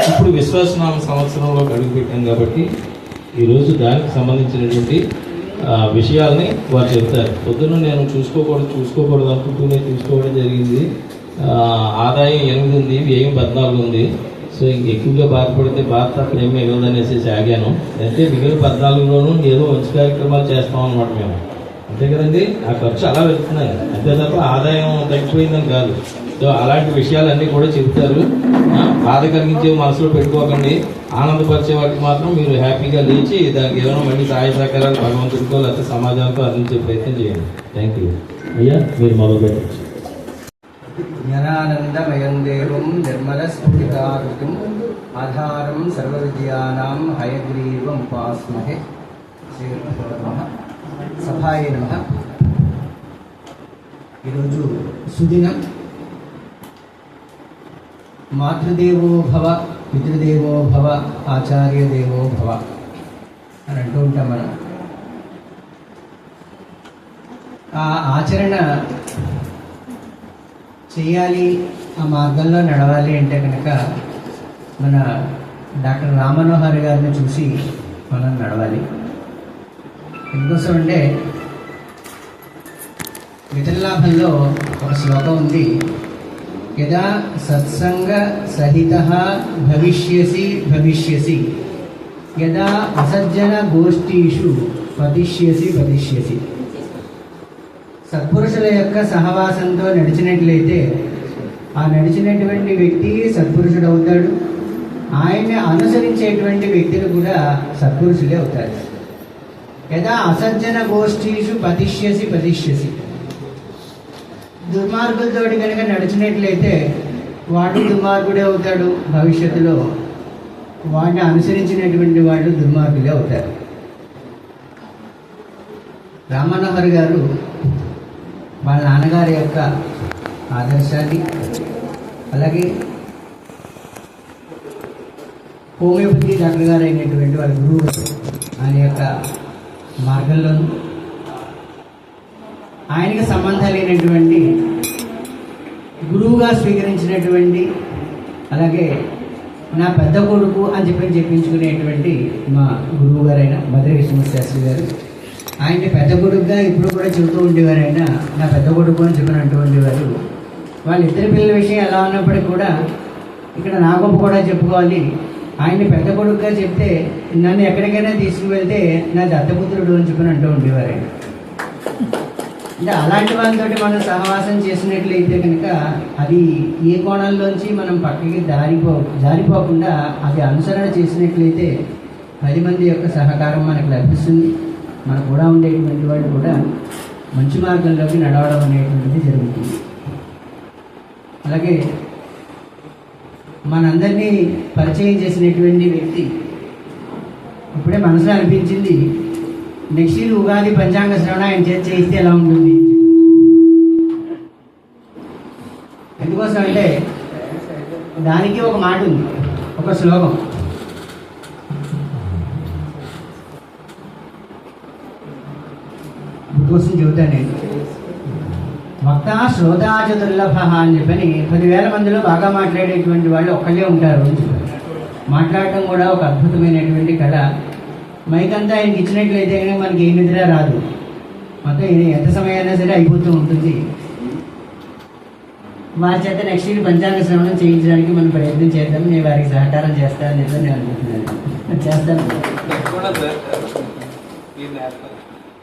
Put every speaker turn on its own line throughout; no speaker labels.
ఇప్పుడు విశ్వాసనామ సంవత్సరంలో అడుగుపెట్టాం కాబట్టి ఈరోజు దానికి సంబంధించినటువంటి విషయాల్ని వారు చెప్తారు. పొద్దున్న నేను చూసుకోకూడదు అనుకుంటూనే చూసుకోవడం జరిగింది. ఆదాయం 8 ఉంది, వ్యయం 14 ఉంది. సో ఇంక ఎక్కువగా బాధపడితే బాధ అక్కడ ఏమి మిగలదనేసి ఆగాను. అయితే మిగిలిన 14లోనూ ఏదో మంచి కార్యక్రమాలు చేస్తాం అన్నమాట మేము. అంతే కదండి, ఆ ఖర్చు అలా వెళ్తున్నాయి, అంతే తప్ప ఆదాయం తగ్గిపోయిందని కాదు. సో అలాంటి విషయాలన్నీ కూడా చెబుతారు. బాధ కలిగించే మనసులో పెట్టుకోకండి, ఆనందపరిచే వాటికి మాత్రం మీరు హ్యాపీగా లేచి దానికి ఏమైనా మళ్ళీ సహాయ సహకారాలు భగవంతుడికో లేకపోతే సమాజానికో అందించే ప్రయత్నం చేయండి. Thank you. అయ్యా మీరు మొదలు పెట్టచ్చు.
జ్ఞానానందమయం దేవం నిర్మలస్ఫుటికారుతం ఆధారం సర్వవిద్యానాం హయగ్రీవం ఉపాస్మహే. సభాయ నమః. ఈరోజు సుదినం. మాతృదేవో భవ, పితృదేవో భవ, ఆచార్య దేవో భవ అని అంటూ ఉంటాం మనం. ఆ ఆచరణ చేయాలి, ఆ మార్గంలో నడవాలి అంటే కనుక మన డాక్టర్ రామ్మనోహర్ గారిని చూసి మనం నడవాలి. ఎందుకోసం అంటే మిత్రలాభంలో ఒక శ్లోకం ఉంది, యదా సత్సంగ సహిత భవిష్యసి యదా అసజ్జన గోష్ఠీషు పతిష్యసి. సత్పురుషుల యొక్క సహవాసంతో నడిచినట్లయితే ఆ నడిచినటువంటి వ్యక్తి సత్పురుషుడు అవుతాడు. ఆయన్ని అనుసరించేటువంటి వ్యక్తులు కూడా సత్పురుషులే అవుతారు. యదా అసజ్జన గోష్ఠీషు పతిష్యసి. దుర్మార్గులతోటి కనుక నడిచినట్లయితే వాడు దుర్మార్గుడే అవుతాడు. భవిష్యత్తులో వాడిని అనుసరించినటువంటి వాళ్ళు దుర్మార్గులే అవుతారు. రామ్మనోహర్ గారు వాళ్ళ నాన్నగారి యొక్క ఆదర్శాన్ని, అలాగే హోమియోపతి డాక్టర్ గారు అయినటువంటి వాళ్ళ గురువు ఆయన యొక్క మార్గంలోనూ, ఆయనకి సంబంధం లేనటువంటి గురువుగా స్వీకరించినటువంటి, అలాగే నా పెద్ద కొడుకు అని చెప్పించుకునేటువంటి మా గురువు గారైన భద్ర కృష్ణశాస్త్రి గారు, ఆయన్ని పెద్ద కొడుకుగా ఇప్పుడు కూడా చెబుతూ ఉండేవారైనా నా పెద్ద కొడుకు అని చెప్పని అంటూ ఉండేవారు. వాళ్ళిద్దరి పిల్లల విషయం ఎలా ఉన్నప్పటికీ కూడా ఇక్కడ నా గొప్ప కూడా చెప్పుకోవాలి. ఆయన్ని పెద్ద కొడుకుగా చెప్తే నన్ను ఎక్కడికైనా తీసుకువెళ్తే నా దత్తపుత్రుడు అని చెప్పని అంటూ ఉండేవారు. అంటే అలాంటి వాళ్ళతోటి మనం సహవాసం చేసినట్లయితే కనుక అది ఏ కోణంలోంచి మనం పక్కకి జారిపోకుండా అది అనుసరణ చేసినట్లయితే 10 మంది యొక్క సహకారం మనకు లభిస్తుంది. మన కూడా ఉండేటువంటి వాళ్ళు కూడా మంచి మార్గంలోకి నడవడం అనేటువంటిది జరుగుతుంది. అలాగే మనందరినీ పరిచయం చేసినటువంటి వ్యక్తి ఇప్పుడే మనసులో అనిపించింది, నెక్స్ట్ ఇయర్ ఉగాది పంచాంగ శ్రవణ ఆయన చేస్తే ఎలా ఉంటుంది. ఎందుకోసం అంటే దానికి ఒక మాట ఉంది, ఒక శ్లోకం. కోసం చెబుతాను నేను. వక్త శ్రోతాచ దుర్లభ అని చెప్పని 10,000 మందిలో బాగా మాట్లాడేటువంటి వాళ్ళు ఒక్కళ్ళే ఉంటారు అని చెప్పారు. మాట్లాడటం కూడా ఒక అద్భుతమైనటువంటి కళ. మైక్ అంతా ఆయనకి ఇచ్చినట్లయితే కనుక మనకి ఏ నిద్ర రాదు. మొత్తం ఎంత సమయమైనా సరే అయిపోతూ ఉంటుంది. వారి చేత నెక్స్ట్ ఇయర్ పంచాంగ శ్రవణం చేయించడానికి మనం ప్రయత్నం చేద్దాం. నేను వారికి సహకారం చేస్తానని చెప్పి నేను అనుకుంటున్నాను. చేస్తాను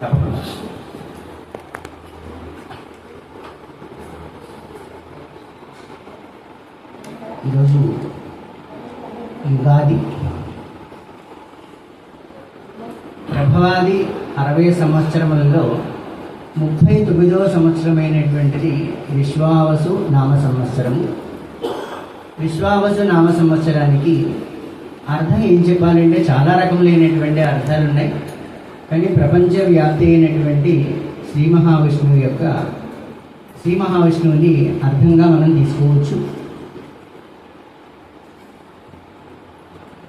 తప్పకుండా. ఈరోజు యుగాది, ప్రభవాది 60 సంవత్సరములలో 39వ సంవత్సరమైనటువంటిది విశ్వావసు నామ సంవత్సరము. విశ్వావసు నామ సంవత్సరానికి అర్థం ఏం చెప్పాలంటే చాలా రకములైనటువంటి అర్థాలు ఉన్నాయి. కానీ ప్రపంచవ్యాప్తి అయినటువంటి శ్రీ మహావిష్ణువుని అర్థంగా మనం తీసుకోవచ్చు.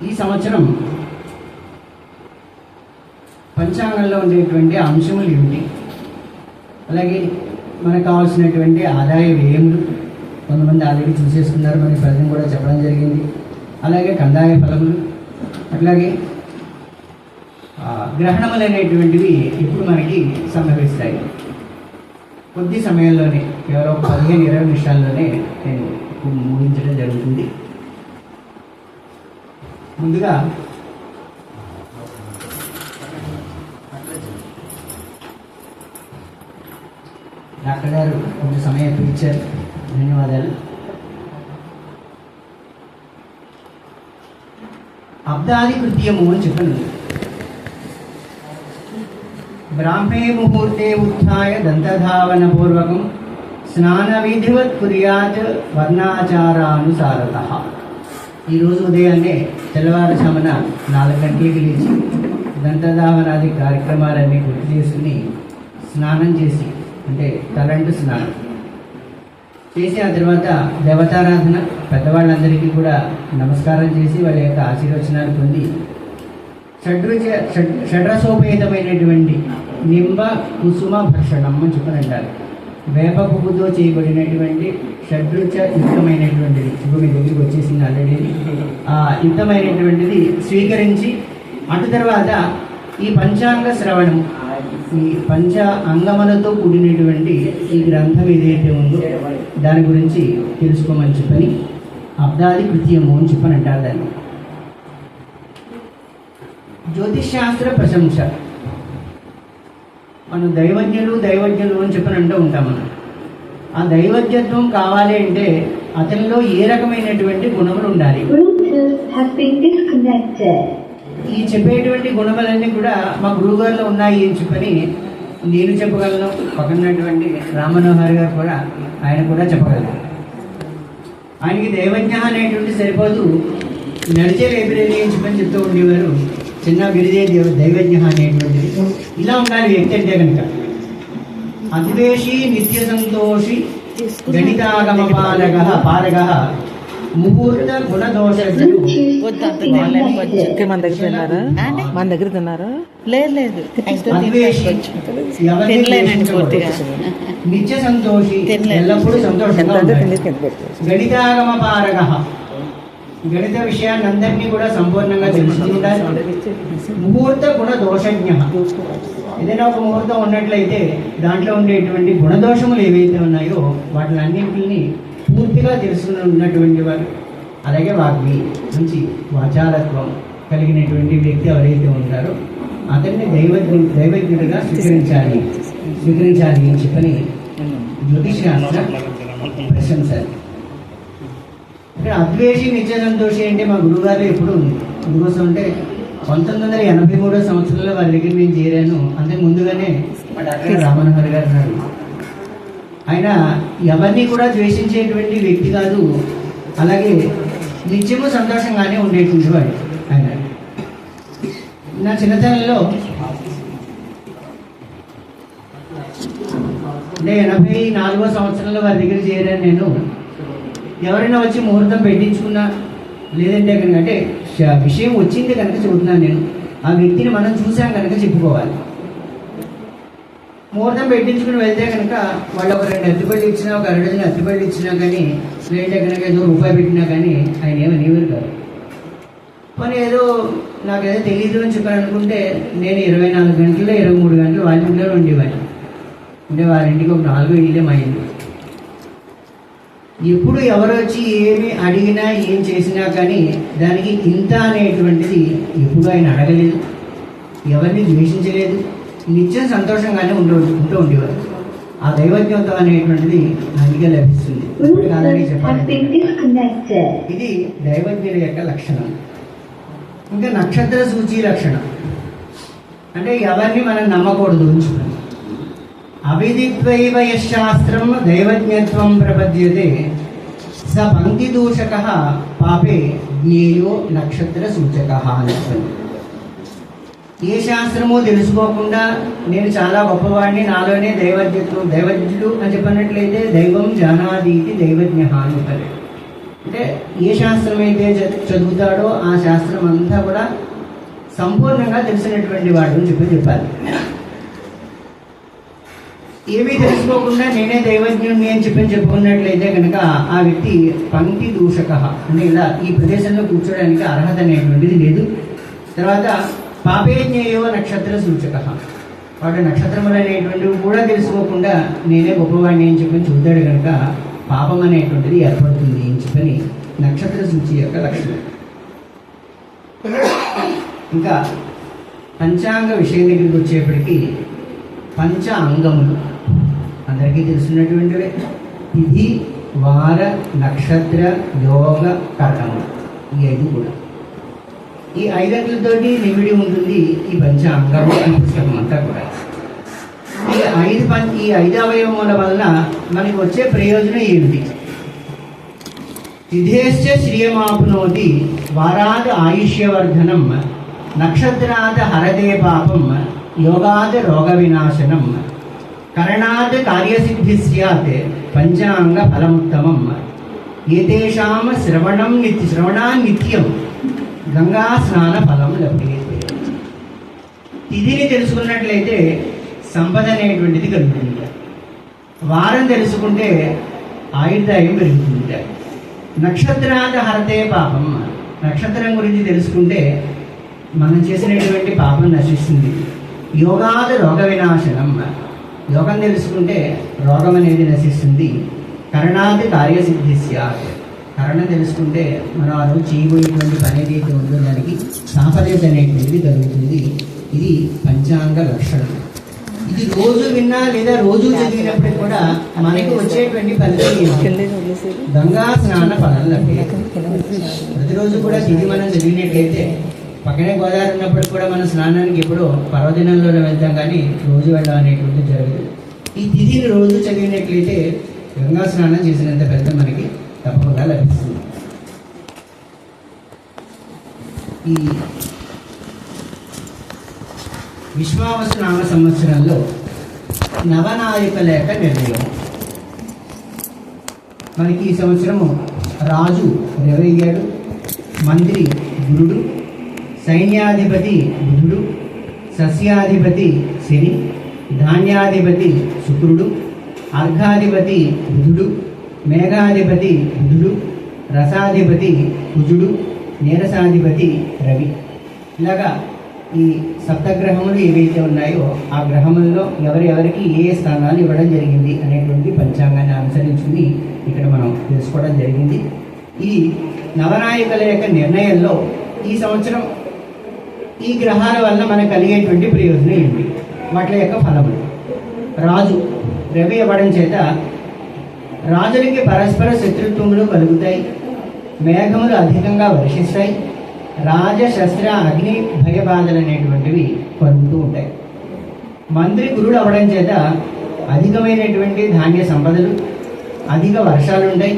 ఈ సంవత్సరం పంచాంగంలో ఉండేటువంటి అంశములు ఏమిటి, అలాగే మనకు కావాల్సినటువంటి ఆదాయ వ్యయములు కొంతమంది ఆల్రెడీ చూసేసుకున్నారు, మనకి ప్రజలు కూడా చెప్పడం జరిగింది. అలాగే కందాయ ఫలములు, అట్లాగే గ్రహణములు అనేటువంటివి ఇప్పుడు మనకి సంభవిస్తాయి. కొద్ది సమయంలోనే, కేవలం 15-20 నిమిషాల్లోనే నేను ముగించడం జరుగుతుంది. ముందుగా డాక్టర్ గారు కొంచెం సమయం ఇచ్చారు, ధన్యవాదాలు. అబ్దాది కృత్యము అని చెప్పండి. బ్రాహ్మే ముహూర్తే ఉత్థాయ దంతధావన పూర్వకం స్నాన విధివత్ కుర్యాత్ వర్ణాచారానుసారతః. ఈరోజు ఉదయాన్నే తెల్లవారుజామున 4 గంటలకి లేచి దంతధావనాది కార్యక్రమాలన్నీ పూర్తి చేసుకుని స్నానం చేసి, అంటే తలంటు స్నానం చేసి, ఆ తర్వాత దేవతారాధన, పెద్దవాళ్ళందరికీ కూడా నమస్కారం చేసి వాళ్ళ యొక్క ఆశీర్వచనాలు పొంది షడ్రసోపేతమైనటువంటి నింబ కుసుమ భక్షణం అని చెప్పని అంటారు. వేప పువ్వుతో చేయబడినటువంటి షడ్రుచ యుక్తమైనటువంటిది ఇప్పుడు మీ దగ్గరికి వచ్చేసింది ఆల్రెడీ. ఆ యుక్తమైనటువంటిది స్వీకరించి అటు తర్వాత ఈ పంచాంగ శ్రవణం, ఈ పంచ అంగములతో కూడినటువంటి ఈ గ్రంథం ఏదైతే ఉందో దాని గురించి తెలుసుకోమని చెప్పని అబ్దాది కృత్యము అని చెప్పని అంటారు దాన్ని. జ్యోతిష్శాస్త్ర ప్రశంస. మనం దైవజ్ఞులు అని చెప్పని అంటూ ఉంటాం. మనం ఆ దైవజ్ఞత్వం కావాలి అంటే అతనిలో ఏ రకమైనటువంటి గుణములు ఉండాలి? ఈ చెప్పేటువంటి గుణములన్నీ కూడా మా గురువుగారిలో ఉన్నాయి అని చెప్పని నేను చెప్పగలను. పక్కనటువంటి రామమనోహర్ గారు కూడా, ఆయన కూడా చెప్పగలరు. ఆయనకి దైవజ్ఞ అనేటువంటి సరిపోదు, నడిచే లైబ్రరీ అని చెప్పని చెప్తూ ఉండేవారు. చిన్న గిరిజే దైవజ్ఞ అనేటువంటిది ఇలా ఉండాలి వ్యక్తి అంటే కనుక. అద్వేషి నిత్య సంతోషి గణితాగమ పారగ ముహూర్త గుణదోషుడు.
మన దగ్గర తిన్నారా? మన దగ్గర తిన్నారా? లేదు
నిత్య సంతోషి, ఎల్లప్పుడూ సంతోషంగా ఉండాలి. గణితాగమ పారగ, గణిత విషయాన్ని అందరినీ కూడా సంపూర్ణంగా తెలుసుకుంటారు. ముహూర్త గుణ దోషజ్ఞ, ఏదైనా ఒక ముహూర్తం ఉన్నట్లయితే దాంట్లో ఉండేటువంటి గుణదోషములు ఏవైతే ఉన్నాయో వాటిలన్నింటినీ పూర్తిగా తెలుసుకుని ఉన్నటువంటి వారు. అలాగే వాగ్మి, మంచి వాచారత్వం కలిగినటువంటి వ్యక్తి ఎవరైతే ఉంటారో అతన్ని దైవజ్ఞుడిగా స్వీకరించాలి అని చెప్పని జ్యోతిషాస్త్ర ప్రశంస. అంటే అద్వేషి నిత్య సంతోషి అంటే మా గురువుగారు ఎప్పుడు అందుకోసం అంటే 1983 సంవత్సరంలో వారి దగ్గర నేను చేరాను. అంతకు ముందుగానే మా డాక్టర్ రామమనోహర్ గారు ఉన్నారు. ఆయన ఎవరిని కూడా ద్వేషించేటువంటి వ్యక్తి కాదు, అలాగే నిత్యము సంతోషంగానే ఉండేటువంటి వాడు ఆయన. నా చిన్నతనంలో అంటే 84వ సంవత్సరంలో వారి దగ్గర చేరాను నేను. ఎవరైనా వచ్చి ముహూర్తం పెట్టించుకున్నా, లేదంటే కనుక అంటే విషయం వచ్చింది కనుక చెబుతున్నాను నేను, ఆ వ్యక్తిని మనం చూసాం కనుక చెప్పుకోవాలి. ముహూర్తం పెట్టించుకుని వెళ్తే కనుక వాళ్ళు ఒక 2 అరటిపళ్ళు ఇచ్చినా, ఒక 2 డజన్ అరటిపళ్ళు ఇచ్చినా కానీ, లేదంటే కనుక ఏదో రూపాయి పెట్టినా కానీ ఆయన ఏమనేవారు కాదు. కానీ ఏదో నాకేదో తెలియదు అని చెప్పని అనుకుంటే నేను 24 గంటల్లో 23 గంటలు వాళ్ళ ఇంట్లో ఉండేవాడిని. అంటే వాళ్ళ ఇంటికి ఒక 4 ఇళ్ళే మా ఇల్లు. ఎప్పుడు ఎవరు వచ్చి ఏమి అడిగినా ఏం చేసినా కానీ దానికి ఇంత అనేటువంటిది ఎప్పుడు ఆయన అడగలేదు, ఎవరిని ద్వేషించలేదు, నిత్యం సంతోషంగానే ఉంటూ ఉండేవారు. ఆ దైవజ్ఞత్వం అనేటువంటిది ఆయనకే లభిస్తుంది. కాదని చెప్పాలి. ఇది దైవజ్ఞుల యొక్క లక్షణం. ఇంకా నక్షత్ర సూచి లక్షణం అంటే ఎవరిని మనం నమ్మకూడదు ఉంచుకుని. అవిదిత్వైవ యశాస్త్రం దైవజ్ఞత్వం ప్రపద్యతే స పంక్తి దూషక పాపే జ్ఞేయో నక్షత్ర సూచక అని. ఏ శాస్త్రమో తెలుసుకోకుండా నేను చాలా గొప్పవాడిని, నాలోనే దైవజ్ఞుడు అని చెప్పినట్లయితే దైవం జానాదీతి దైవజ్ఞ అని చెప్పారు. అంటే ఏ శాస్త్రం అయితే చదువుతాడో ఆ శాస్త్రం అంతా కూడా సంపూర్ణంగా తెలిసినటువంటి వాడు అని చెప్పాలి. ఏమీ తెలుసుకోకుండా నేనే దైవజ్ఞుణ్ణి అని చెప్పుకున్నట్లయితే కనుక ఆ వ్యక్తి పంక్తి దూషక, అంటే ఇలా ఈ ప్రదేశంలో కూర్చోడానికి అర్హత అనేటువంటిది లేదు. తర్వాత పాపేజ్ఞేయో నక్షత్ర సూచక, వాడు నక్షత్రములు అనేటువంటివి కూడా తెలుసుకోకుండా నేనే గొప్పవాడిని అని చెప్పని చూద్దాడు కనుక పాపం అనేటువంటిది ఏర్పడుతుంది అని చెప్పని నక్షత్ర సూచి యొక్క లక్షణం. ఇంకా పంచాంగ విషయం దగ్గరికి వచ్చేప్పటికీ పంచ అంగములు అందరికీ తెలుసున్నటువంటివే. తిథి, వార, నక్షత్ర, యోగ, కరణములు, ఈ 5 కూడా. ఈ 5 నిమిడి ఉంటుంది ఈ పంచాంగము ఈ పుస్తకం అంతా కూడా. ఈ 5 అవయవముల వలన మనకి వచ్చే ప్రయోజనం ఏమిటి? తిథేశ్చ శ్రియమాప్నోతి, వారాద్ ఆయుష్యవర్ధనం, నక్షత్రాద్ హరదే పాపం, యోగాద్ రోగ వినాశనం, కరణాద్ కార్యసిద్ధి స్యాత్, పంచాంగ ఫలముత్తమం, ఏతేషాం శ్రవణాన్ నిత్యం గంగా స్నాన ఫలం లభ్యతే. తిథిని తెలుసుకున్నట్లయితే సంపద అనేటువంటిది కలుగుతుంది. వారం తెలుసుకుంటే ఆయుర్దాయం పెరుగుతుంది. నక్షత్రాద హరతే పాపం, నక్షత్రం గురించి తెలుసుకుంటే మనం చేసినటువంటి పాపం నశిస్తుంది. యోగాద రోగ వినాశనం, యోగం తెలుసుకుంటే రోగం అనేది నశిస్తుంది. కరణాది కార్యసిద్ధి స్యాత్, కరణం తెలుసుకుంటే మనం ఆ రోజు చేయబోయేటువంటి పని ఏదైతే ఉందో దానికి సాఫల్యత అనేటువంటిది కలుగుతుంది. ఇది పంచాంగ లక్షణం. ఇది రోజు విన్నా లేదా రోజు చదివినప్పుడు కూడా మనకి వచ్చేటువంటి ఫలితం గంగా స్నాన ఫలం లభ్యతే. ప్రతిరోజు కూడా తిథి మనం చదివినట్లయితే పక్కనే గోదావరి ఉన్నప్పుడు కూడా మనం స్నానానికి ఎప్పుడో పర్వదినంలోనే వెళ్తాం, కానీ రోజు వెళ్ళడం అనేటువంటిది జరగదు. ఈ తిథిని రోజు చదివినట్లయితే గంగా స్నానం చేసినంత ఫలితం మనకి తప్పకుండా లభిస్తుంది. ఈ విశ్వావసు నామ సంవత్సరంలో నవనాయకుల యొక్క నిర్ణయం. మనకి ఈ సంవత్సరము రాజు రవయ్యాడు, మంత్రి గురుడు, సైన్యాధిపతి బుధుడు, సస్యాధిపతి శని, ధాన్యాధిపతి శుక్రుడు, అర్ఘాధిపతి బుధుడు, మేఘాధిపతి బుధుడు, రసాధిపతి కుజుడు, నీరసాధిపతి రవి. ఇలాగా ఈ సప్తగ్రహములు ఏవైతే ఉన్నాయో ఆ గ్రహముల్లో ఎవరెవరికి ఏ స్థానాలు ఇవ్వడం జరిగింది అనేటువంటి పంచాంగాన్ని అనుసరించుకుని ఇక్కడ మనం తెలుసుకోవడం జరిగింది. ఈ నవనాయకుల యొక్క నిర్ణయంలో ఈ సంవత్సరం ఈ గ్రహాల వల్ల మనకు కలిగేటువంటి ప్రయోజనం ఏంటి, వాటి యొక్క ఫలములు. రాజు రవి ఇవ్వడం చేత రాజులకి పరస్పర శత్రుత్వములు కలుగుతాయి, మేఘములు అధికంగా వర్షిస్తాయి, రాజశస్త్ర అగ్ని భయబాధలు అనేటువంటివి కలుగుతూ ఉంటాయి. మంత్రి గురుడు అవ్వడం చేత అధికమైనటువంటి ధాన్య సంపదలు, అధిక వర్షాలు ఉంటాయి,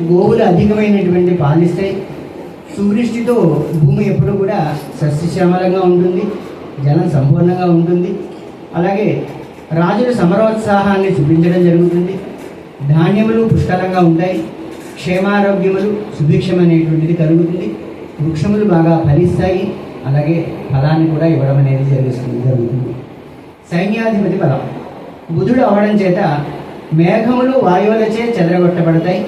గోవులు అధికమైనటువంటి పాలిస్తాయి, సూర్యుష్టితో భూమి ఎప్పుడు కూడా సస్యశ్యామలంగా ఉంటుంది, జలం సంపూర్ణంగా ఉంటుంది. అలాగే రాజుల సమరోత్సాహాన్ని చూపించడం జరుగుతుంది, ధాన్యములు పుష్కలంగా ఉంటాయి, క్షేమారోగ్యములు సుభిక్షం అనేటువంటిది కలుగుతుంది, వృక్షములు బాగా ఫలిస్తాయి, అలాగే ఫలాన్ని కూడా ఇవ్వడం అనేది జరుగుతుంది. సైన్యాధిపతి బలం బుధుడు అవ్వడం చేత మేఘములు వాయువులచే చెదరగొట్టబడతాయి,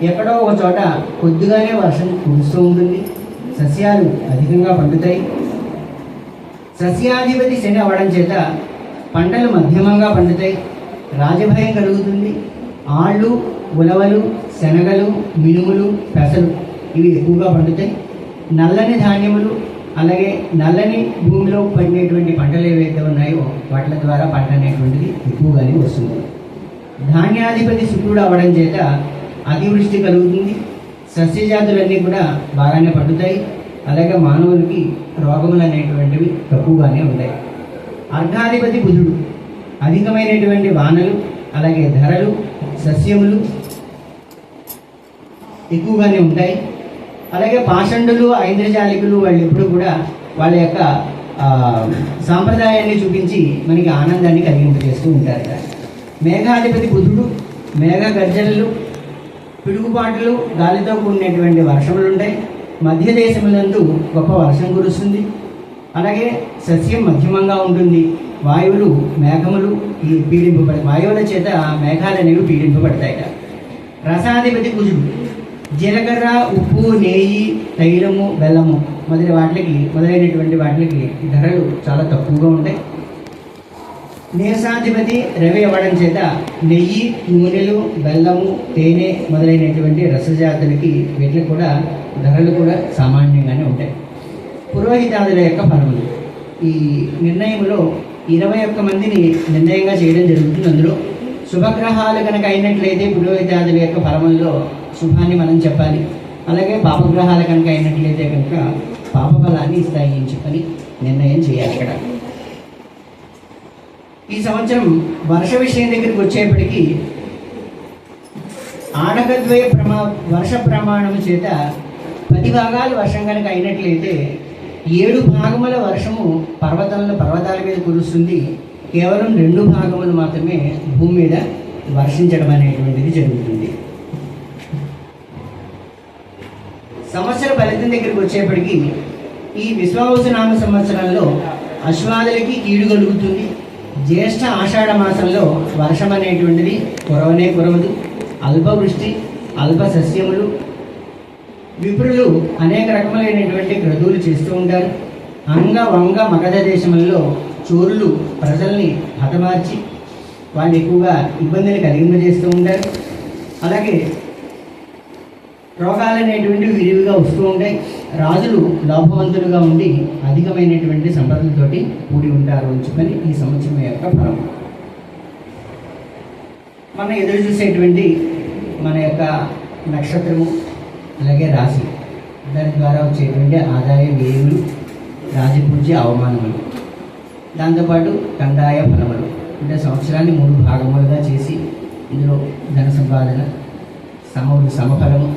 ఎక్కడో ఒక చోట కొద్దిగానే వర్షం కురుస్తూ ఉంటుంది, సస్యాలు అధికంగా పండుతాయి. సస్యాధిపతి శని అవ్వడం చేత పంటలు మధ్యమంగా పండుతాయి, రాజభయం కలుగుతుంది, ఆళ్ళు, ఉలవలు, శనగలు, మినుములు, పెసలు ఇవి ఎక్కువగా పండుతాయి. నల్లని ధాన్యములు, అలాగే నల్లని భూమిలో పండినటువంటి పంటలు ఏవైతే ఉన్నాయో వాటి ద్వారా పంట అనేటువంటిది ఎక్కువగానే వస్తుంది. ధాన్యాధిపతి శుక్రుడు అవ్వడం చేత అతివృష్టి కలుగుతుంది, సస్యజాతులన్నీ కూడా బాగానే పండుతాయి, అలాగే మానవులకి రోగములు అనేటువంటివి తక్కువగానే ఉంటాయి. అర్ఘాధిపతి బుధుడు అధికమైనటువంటి వానలు, అలాగే ధరలు, సస్యములు ఎక్కువగానే ఉంటాయి. అలాగే పాషండులు, ఐంద్రజాలికులు వాళ్ళు ఎప్పుడు కూడా వాళ్ళ యొక్క సాంప్రదాయాన్ని చూపించి మనకి ఆనందాన్ని కలిగింపజేస్తూ ఉంటారు. మేఘాధిపతి బుధుడు మేఘ గర్జనలు, పిడుగుపాట్లు, గాలితో కూడినటువంటి వర్షములు ఉంటాయి, మధ్య దేశములందు గొప్ప వర్షం కురుస్తుంది, అలాగే సస్యం మధ్యమంగా ఉంటుంది, వాయువులు మేఘములు ఈ పీడింపబడి వాయువుల చేత మేఘాలు అనేవి పీడింపబడతాయట. రసాధిపతి కుజుడు. జీలకర్ర, ఉప్పు, నెయ్యి, తైలము, బెల్లము మొదలైనటువంటి వాటికి ధరలు చాలా తక్కువగా ఉంటాయి. నీరసాధిపతి రవి అవ్వడం చేత నెయ్యి, నూనెలు, బెల్లము, తేనె మొదలైనటువంటి రసజాతులకి వీటికి కూడా ధరలు కూడా సామాన్యంగానే ఉంటాయి. పురోహితాదుల యొక్క ఫలములు. ఈ నిర్ణయంలో 21 మందిని నిర్ణయంగా చేయడం జరుగుతుంది. అందులో శుభగ్రహాలు కనుక అయినట్లయితే పురోహితాదుల యొక్క ఫలముల్లో శుభాన్ని మనం చెప్పాలి. అలాగే పాపగ్రహాలు కనుక అయినట్లయితే కనుక పాపఫలాన్ని ఇస్తాయి అని చెప్పని నిర్ణయం చేయాలి. ఇక్కడ ఈ సంవత్సరం వర్ష విషయం దగ్గరికి వచ్చేప్పటికీ ఆడకద్వయ వర్ష ప్రమాణం చేత 10 భాగాలు వర్షం కనుక అయినట్లయితే 7 భాగముల వర్షము పర్వతాల మీద కురుస్తుంది. కేవలం 2 భాగములు మాత్రమే భూమి మీద వర్షించడం అనేటువంటిది జరుగుతుంది. సంవత్సర ఫలితం దగ్గరికి వచ్చేప్పటికీ ఈ విశ్వావసునామ సంవత్సరంలో అశ్వాదులకి కీడు కలుగుతుంది. జ్యేష్ఠ ఆషాఢ మాసంలో వర్షం అనేటువంటిది కురవదు. అల్పవృష్టి, అల్ప సస్యములు, విప్రులు అనేక రకములైనటువంటి క్రతువులు చేస్తూ ఉంటారు. అంగ వంగ మగధ దేశంలో చోరులు ప్రజల్ని హతమార్చి వాళ్ళు ఎక్కువగా ఇబ్బందిని కలిగింపజేస్తూ ఉంటారు. అలాగే రోగాలు అనేటువంటివి విరివిగా వస్తూ ఉంటాయి. రాజులు లోభవంతులుగా ఉండి అధికమైనటువంటి సంపదలతోటి కూడి ఉంటారు అని చెప్పని ఈ సంవత్సరం యొక్క ఫలం. మనం ఎదురు చూసేటువంటి మన యొక్క నక్షత్రము, అలాగే రాశి, దాని ద్వారా వచ్చేటువంటి ఆదాయ వ్యయములు, రాజపూజ్య అవమానములు, దాంతోపాటు కందాయ ఫలములు. అంటే సంవత్సరాన్ని 3 భాగములుగా చేసి ఇందులో ధన సంపాదన, సమఫలము,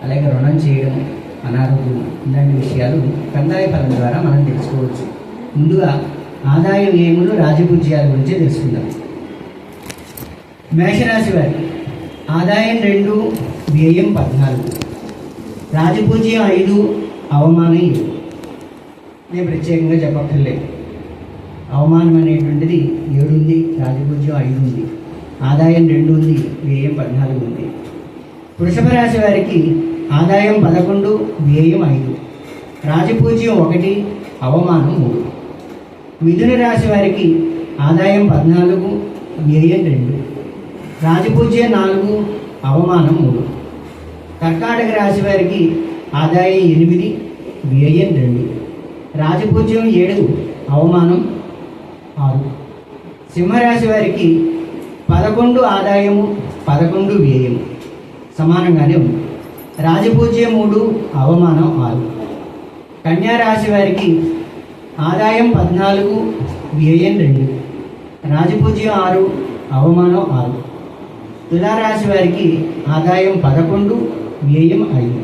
అలాగే రుణం చేయడము, అనారోగ్యము, ఇలాంటి విషయాలు కందాయ ఫలం ద్వారా మనం తెలుసుకోవచ్చు. ముందుగా ఆదాయ వ్యయములు, రాజపూజ్యాల గురించి తెలుసుకుందాం. మేషరాశి వారికి ఆదాయం 2, వ్యయం 14, రాజపూజ్యం 5, అవమానం 7. నేను ప్రత్యేకంగా చెప్పక్కర్లేదు. అవమానం అనేటువంటిది 7 ఉంది, రాజపూజ్యం 5 ఉంది, ఆదాయం 2 ఉంది, వ్యయం 14 ఉంది. వృషభ రాశి వారికి ఆదాయం 11, వ్యయం 5, రాజపూజ్యం 1, అవమానం 3. మిథున రాశి వారికి ఆదాయం 14, వ్యయం 2, రాజపూజ్యం 4, అవమానం 3. కర్కాటక రాశి వారికి ఆదాయం 8, వ్యయం 2, రాజపూజ్యం 7, అవమానం 6. సింహరాశి వారికి 11 ఆదాయము, 11 వ్యయము సమానంగానే ఉంది, రాజపూజ్యం 3, అవమానం 6. కన్యా రాశి వారికి ఆదాయం 14, వ్యయం 2, రాజపూజ్యం 6, అవమానం 6. తులారాశి వారికి ఆదాయం 11, వ్యయం 5,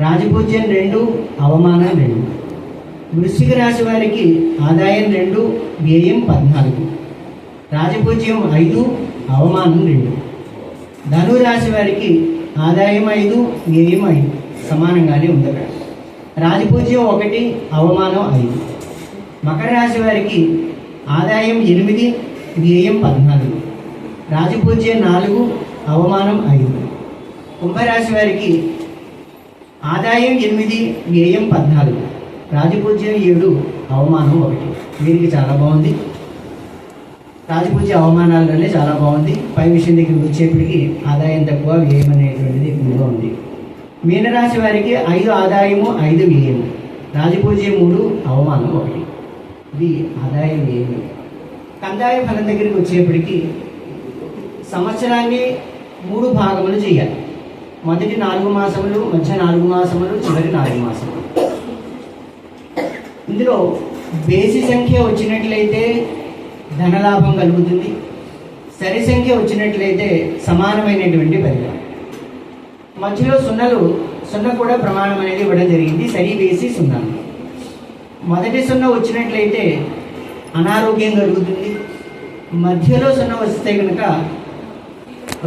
రాజపూజ్యం 2, అవమానం 2. వృశ్చిక రాశి వారికి ఆదాయం 2, వ్యయం 14, రాజపూజ్యం 5, అవమానం 2. ధనురాశి వారికి ఆదాయం 5, వ్యయం 5 సమానంగానే ఉంది. అక్కడ రాజపూజ్యం 1, అవమానం 5. మకర రాశి వారికి ఆదాయం 8, వ్యయం 14, రాజపూజ్యం 4, అవమానం 5. కుంభరాశి వారికి ఆదాయం 8, వ్యయం 14, రాజపూజ్యం 7, అవమానం 1. వీరికి చాలా బాగుంది. రాజపూజ్య అవమానాలలోనే చాలా బాగుంది. పై విషయం దగ్గరికి వచ్చేప్పటికి ఆదాయం తక్కువ, వ్యయం అనేటువంటిది ఎక్కువగా ఉంది. మీనరాశి వారికి 5 ఆదాయము, 5 వ్యయము, రాజపూజ్యం 3, అవమానం 1. ఇది ఆదాయం వ్యయం. కందాయ ఫలం దగ్గరికి వచ్చేప్పటికి సంవత్సరాన్ని 3 భాగములు చేయాలి. మొదటి 4 మాసములు, మధ్య 4 మాసములు, చివరి 4 మాసములు. ఇందులో బేసి సంఖ్య వచ్చినట్లయితే ధనలాభం కలుగుతుంది. సరి సంఖ్య వచ్చినట్లయితే సమానమైనటువంటి ఫలితం. మధ్యలో సున్నా కూడా ప్రమాణం అనేది ఇవ్వడం జరిగింది. సరి వేసి 0. మొదటి 0 వచ్చినట్లయితే అనారోగ్యం కలుగుతుంది. మధ్యలో 0 వస్తే కనుక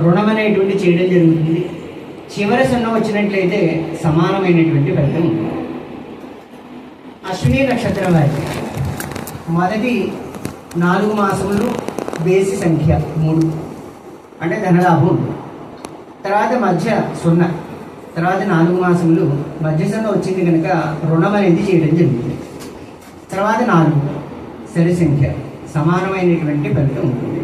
రుణం అనేటువంటి చేయడం జరుగుతుంది. చివరి 0 వచ్చినట్లయితే సమానమైనటువంటి ఫలితం ఉంటుంది. అశ్విని నక్షత్రం వారికి మొదటి 4 మాసములు బేసి సంఖ్య 3 అంటే ధనలాభం ఉంటుంది. తర్వాత మధ్య 0, తర్వాత 4 మాసములు మధ్య 0 వచ్చింది కనుక రుణం అనేది చేయడం జరుగుతుంది. తర్వాత 4 సరి సంఖ్య సమానమైనటువంటి ఫలితం ఉంటుంది.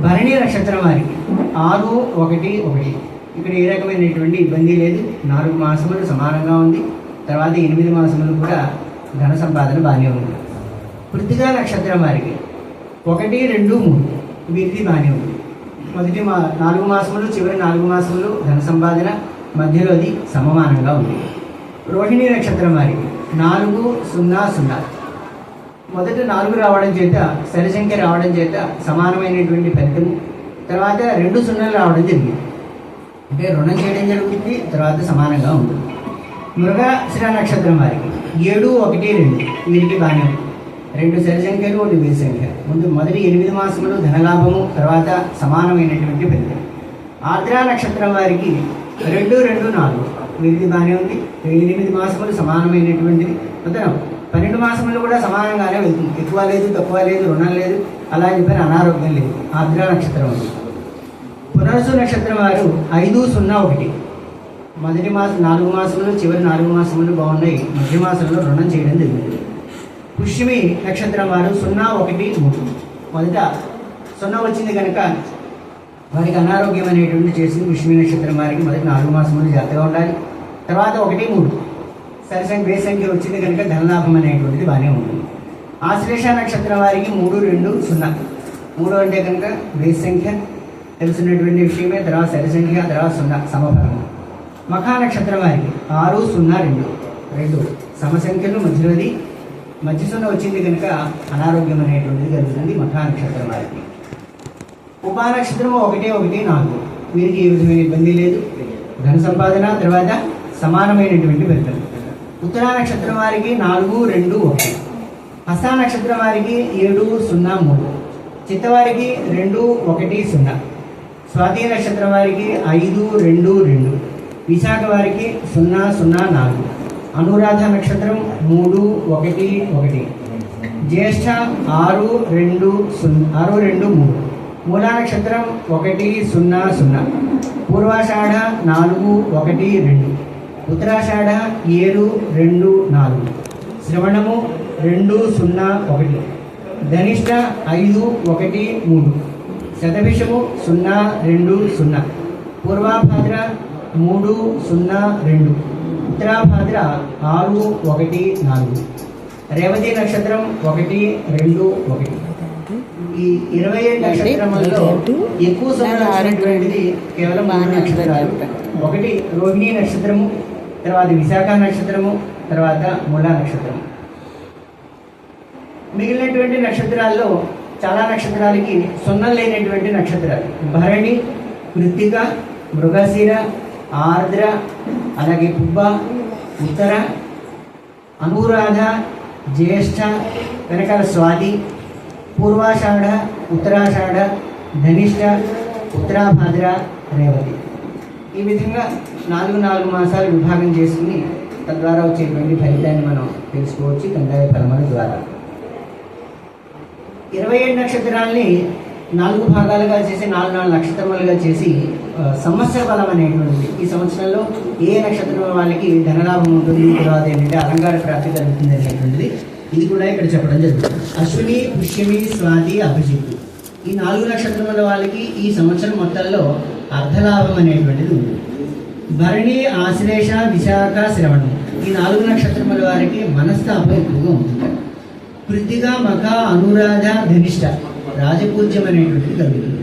భరణి నక్షత్రం వారికి 6, 1, 1 ఇక్కడ ఏ రకమైనటువంటి ఇబ్బంది లేదు. 4 మాసములు సమానంగా ఉంది. తర్వాత 8 మాసములు కూడా ధన సంపాదన బాగానే ఉంది. కృత్తికా నక్షత్రం వారికి 1, 2, 3 వీరిది బాగానే ఉంది. మొదటి 4 మాసములు చివరి 4 మాసములు ధన సంపాదన మధ్యలోది సమానంగా ఉంది. రోహిణి నక్షత్రం వారికి 4, 0, 0 మొదట 4 రావడం చేత సరి సంఖ్య రావడం చేత సమానమైనటువంటి ఫలితము. తర్వాత 2 0 రావడం జరిగింది అంటే రుణం చేయడం జరుగుతుంది. తర్వాత సమానంగా ఉంటుంది. మృగశిర నక్షత్రం వారికి 7, 1, 2 వీరికి బాగానే ఉంది. 2 సరి సంఖ్యలు 1 బేసి సంఖ్య. మొదటి 8 మాసములు ధనలాభము, తర్వాత సమానమైనటువంటి ఫలితం. ఆర్ద్ర నక్షత్రం వారికి 2, 2, 4 వీరికి బాగానే ఉంది. 8 మాసములు సమానమైనటువంటిది. మొత్తం 12 మాసములు కూడా సమానంగానే వెళ్తుంది. ఎక్కువ లేదు, తక్కువ లేదు, రుణం లేదు, అలా చెప్పిన అనారోగ్యం లేదు. ఆర్ద్ర నక్షత్రం ఉంది. పునర్సు నక్షత్రం వారు 5, 0, 1 మొదటి మాసం 4 మాసములు చివరి 4 మాసములు బాగున్నాయి. మధ్య మాసంలో రుణం చేయడం జరిగింది. పుష్యమి నక్షత్రం వారు 0, 1, 3 మొదట 0 వచ్చింది కనుక వారికి అనారోగ్యం అనేటువంటి చేసింది. పుష్యమి నక్షత్రం వారికి మొదటి 4 మాసములు జాగ్రత్తగా ఉండాలి. తర్వాత 1, 3 సరి సంఖ్య బేసి సంఖ్య వచ్చింది కనుక ధనలాభం అనేటువంటిది బాగానే ఉంటుంది. ఆశ్లేష నక్షత్రం వారికి 3, 2, 0 3 అంటే కనుక బేసి సంఖ్య తెలిసినటువంటి విషయమే. తర్వాత సరి సంఖ్య, తర్వాత 0 సమఫలం. మఖా నక్షత్రం వారికి 6, 0, 2 సమసంఖ్యలు మధ్యలోది మధ్య 0 వచ్చింది కనుక అనారోగ్యం అనేటువంటిది కలుగుతుంది మఖా నక్షత్రం వారికి. ఉపా నక్షత్రము 1, 1, 4 వీరికి ఏ విధమైన ఇబ్బంది లేదు. ధన సంపాదన తర్వాత సమానమైనటువంటి ఫలితం. ఉత్తరా నక్షత్రం వారికి 4, 2, 1 హస్త నక్షత్రం వారికి 7, 0, 3 చిత్తవారికి 2, 1, 0 స్వాతి నక్షత్రం వారికి 5, 2, 2 విశాఖ వారికి 0, 0, 4 అనురాధ నక్షత్రం 3, 1, 1 జ్యేష్ఠ 6, 2, 3 మూలా నక్షత్రం 1, 0, 0 పూర్వాషాఢ 4, 1, 2 ఉత్తరాషాఢ 7, 2, 4 శ్రవణము 2, 0, 1 ధనిష్ట 5, 1, 3 శతభిషము 0, 2, 0 పూర్వాభాద్ర 3, 0, 2 ఉత్తరాభాద్ర 6, 1, 4 రేవతి నక్షత్రం 1, 2, 1 ఈ 27 నక్షత్రములలో ఎక్కువ సంఖ్యమైనటువంటిది కేవలం 3 నక్షత్రాలు. 1 రోహిణి నక్షత్రము, తర్వాత విశాఖ నక్షత్రము, తర్వాత మూలా నక్షత్రము. మిగిలినటువంటి నక్షత్రాల్లో చాలా నక్షత్రాలకి 0 లేనటువంటి నక్షత్రాలు భరణి, కృత్తిక, మృగశిర, ఆర్ద్ర, అలాగే పుబ్బ, ఉత్తర, అనురాధ, జ్యేష్ఠ, వెనకాల స్వాతి, పూర్వాషాఢ, ఉత్తరాషాఢ, ధనిష్ట, ఉత్తరాభాద్ర, రేవతి. ఈ విధంగా 4 మాసాలు విభాగం చేసుకుని తద్వారా వచ్చేటువంటి ఫలితాన్ని మనం తెలుసుకోవచ్చు కందాయ ఫలముల ద్వారా. 27 నక్షత్రాలని 4 భాగాలుగా చేసి 4 నక్షత్రములుగా చేసి సంవత్సర ఫలం అనేటువంటిది ఈ సంవత్సరంలో ఏ నక్షత్రం వాళ్ళకి ధనలాభం ఉంటుంది, తర్వాత ఏంటంటే అలంకార ప్రాప్తి కలుగుతుంది అనేటువంటిది ఇది కూడా ఇక్కడ చెప్పడం జరుగుతుంది. అశ్విని, పుష్యమి, స్వాతి, అభిజిత్తు ఈ 4 నక్షత్రముల వాళ్ళకి ఈ సంవత్సరం మొత్తంలో అర్ధలాభం అనేటువంటిది ఉంది. భరణి, ఆశ్లేష, విశాఖ, శ్రవణం ఈ 4 నక్షత్రముల వారికి మనస్తాపం ఎక్కువగా ఉంటుంది. కృత్తిక, మఖ, అనురాధ, ధనిష్ట రాజపూజ్యం అనేటువంటిది కలుగుతుంది.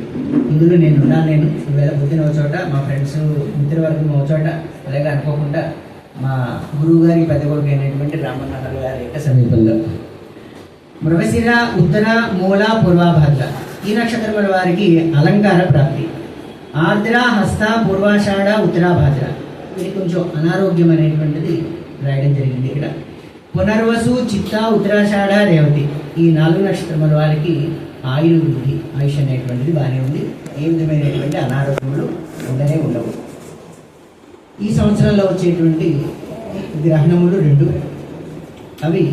ఇందులో నేను ఈవేళ పొద్దున ఒక చోట, మా ఫ్రెండ్స్ మిత్రవర్గం ఒక చోట, అలాగే అనుకోకుండా మా గురువు గారి పెద్ద కొడుకు అయినటువంటి రామనాథ్ గారి యొక్క సమీపంలో. మృగశిర, ఉత్తర, మూల, పూర్వాభాద్ర ఈ నక్షత్రముల వారికి అలంకార ప్రాప్తి. ఆర్ద్ర, హస్త, పూర్వాషాఢ, ఉత్తరాభాద్ర వీరికి కొంచెం అనారోగ్యం అనేటువంటిది రాయడం జరిగింది ఇక్కడ. పునర్వసు, చిత్త, ఉత్తరాషాఢ, రేవతి ఈ 4 నక్షత్రముల వారికి ఆయుర్వృద్ధి, ఆయుష్ అనేటువంటిది బాగానే ఉంది. ఏ విధమైనటువంటి అనారోగ్యములు ఉండవు. ఈ సంవత్సరంలో వచ్చేటువంటి గ్రహణములు 2 అవి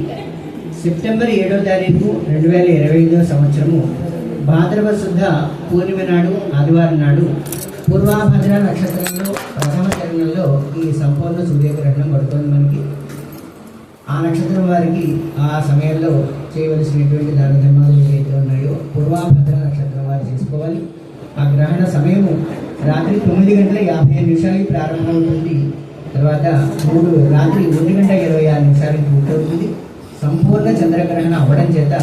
సెప్టెంబర్ 7వ తారీఖు 2025 సంవత్సరము భాద్రపద శుద్ధ పూర్ణిమ నాడు ఆదివారం నాడు పూర్వాభద్ర నక్షత్రంలో ప్రథమ చరణంలో ఈ సంపూర్ణ సూర్యగ్రహణం పడుతుంది మనకి. ఆ నక్షత్రం వారికి ఆ సమయంలో చేయవలసినటువంటి దాన ధర్మాలు ఏవైతే ఉన్నాయో పూర్వాభద్ర నక్షత్రం వారు చేసుకోవాలి. ఆ గ్రహణ సమయము రాత్రి 9:55 ప్రారంభమవుతుంది. తర్వాత రాత్రి 1:26 పూర్తవుతుంది. సంపూర్ణ చంద్రగ్రహణం అవ్వడం చేత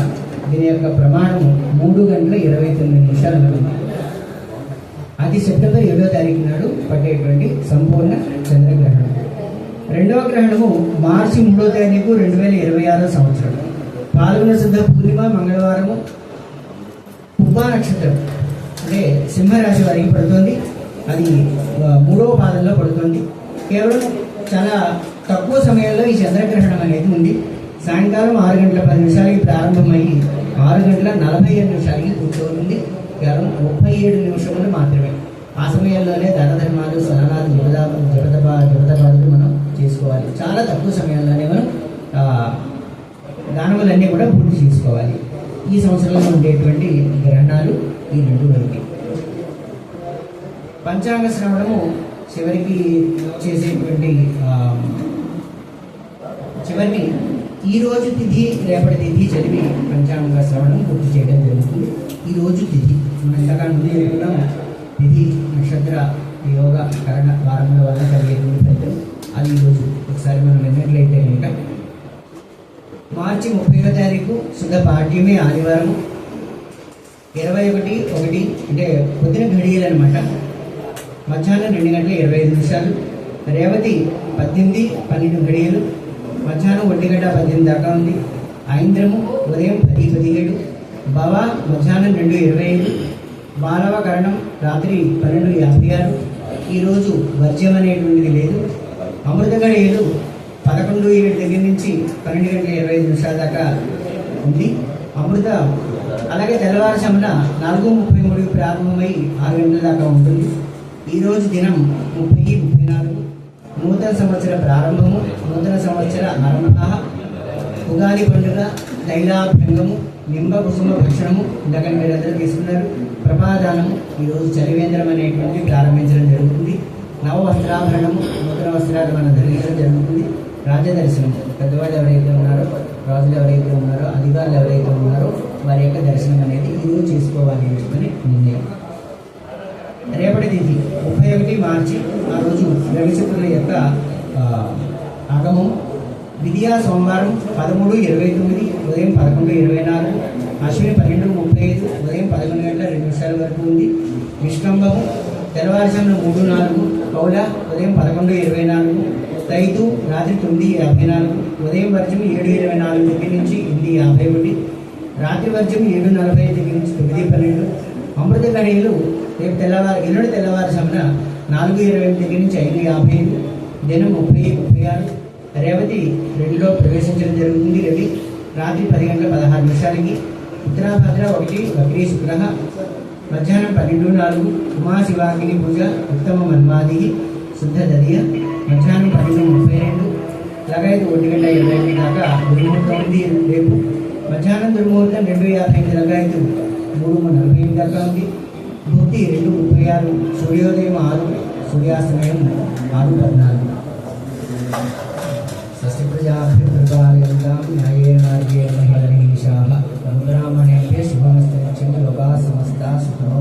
దీని యొక్క ప్రమాణము 3:29 ఉంటుంది. అది సెప్టెంబర్ 7వ తారీఖు నాడు పట్టేటువంటి సంపూర్ణ చంద్రగ్రహణం. రెండవ గ్రహణము మార్చి 3వ తారీఖు 2026 సంవత్సరం పాల్గొన శుద్ధ పూర్ణిమ మంగళవారము పుబ్బా నక్షత్రం అంటే సింహరాశి వారికి పడుతుంది. అది 3వ పాదంలో పడుతుంది. కేవలం చాలా తక్కువ సమయంలో ఈ చంద్రగ్రహణం అనేది ఉంది. సాయంకాలం 6:10 ప్రారంభమయ్యి 6:47 పూర్తవుతుంది. కేవలం 37 నిమిషములు మాత్రమే. ఆ సమయంలోనే దాన ధర్మాలు స్నానాలు జపతపాలు మనం చేసుకోవాలి. చాలా తక్కువ సమయంలోనే మనం దానములన్నీ కూడా పూర్తి చేసుకోవాలి. ఈ సంవత్సరంలో ఉండేటువంటి గ్రహణాలు ఈ రెండు వరకు. పంచాంగ శ్రవణము చివరికి చేసేటువంటి చివరికి ఈరోజు తిథి రేపటి తిథి చదివి పంచాంగ శ్రవణం పూర్తి చేయడం జరుగుతుంది. ఈరోజు తిథి మనం ఇంతగా ముందు చెప్పుకున్నాం. తిథి నక్షత్ర యోగ కరణ వారముల వల్ల కలిగేటువంటి ఫలితం అది ఈరోజు ఒకసారి మనం విన్నట్లయితే కనుక మార్చి 30వ తారీఖు శుద్ధ పాఠ్యమే ఆదివారం 21:1 అంటే పొద్దున ఘడియలు అనమాట. మధ్యాహ్నం 2:25. రేవతి 18-12 ఘడియలు. మధ్యాహ్నం 1:18 దాకా ఉంది. ఐంద్రము ఉదయం 10-17. భవ మధ్యాహ్నం 2:25. బాలవ కరణం రాత్రి 12:56. ఈరోజు వర్జ్యం అనేటువంటిది లేదు. అమృత గడియలు 11:07 దగ్గర నుంచి 12:25 దాకా ఉంది అమృత. అలాగే తెల్లవారుజామున 4:33 ప్రారంభమై 6 గంటల దాకా ఉంటుంది. ఈరోజు దినం 30-34. నూతన సంవత్సర ప్రారంభము, నూతన సంవత్సర మరణాహ, ఉగాది పండుగ, తైలాభ్యంగము, నింబ కుసుమ భక్షణము ఇంతకని మీరందరూ తీసుకున్నారు. ప్రపాదానము ఈరోజు చలివేంద్రం అనేటువంటి ప్రారంభించడం జరుగుతుంది. నవ వస్త్రాభరణము, నూతన వస్త్రాలు మనం ధరించడం జరుగుతుంది. రాజదర్శనం పెద్దవాళ్ళు ఎవరైతే ఉన్నారో, రాజులు ఎవరైతే ఉన్నారో, అధికారులు ఎవరైతే ఉన్నారో వారి యొక్క దర్శనం అనేది ఈరోజు చేసుకోవాలి అని నిర్ణయం. రేపటి తిథి 31 మార్చి. ఆ రోజు రవిశుక్రుల యొక్క ఆగమం. విద్యా సోమవారం 13:29 ఉదయం 11:24. అశ్విని 12:35 ఉదయం 11:02 వరకు ఉంది. విష్కంభము తెల్లవారుజామున 3-4. కౌల ఉదయం 11:24. రైతు రాత్రి 9:54. ఉదయం వర్జం 7:24 దగ్గర నుంచి 8:51. రాత్రి వర్జం 7:40 దగ్గర నుంచి 9:12. అమృత గడియలు రేపు ఎల్లుండి తెల్లవారుజామున 4:20 దగ్గర నుంచి 5:55. దినం 30-36. రేవతి 2లో ప్రవేశించడం జరుగుతుంది. రవి రాత్రి 10:16. ఉత్తరాభద్ర 1 వక్రీ శుక్ర. మధ్యాహ్నం 12:04. ఉమాశివాగ్ని పూజ ఉత్తమ మన్మాది శుద్ధ దదియ. మధ్యాహ్నం 12:32. లగాయతు 1:20 దాకా దుర్ముహూర్తం ఉంది రేపు. మధ్యాహ్నం దుర్ముహూర్తం 2:55. లగాయతు 3:40 దాకా ఉంది. భుక్తి 2:36. సూర్యోదయం 6. సూర్యాస్తమయం 6:14. సస్యప్రజాభ్యుపరిపాలయంతాం న్యాయేన మార్గేణ మహిళనీశాః. బ్రాహ్మణేభ్యः శుభమస్తు. లోకాः సమస్తాः సుఖినో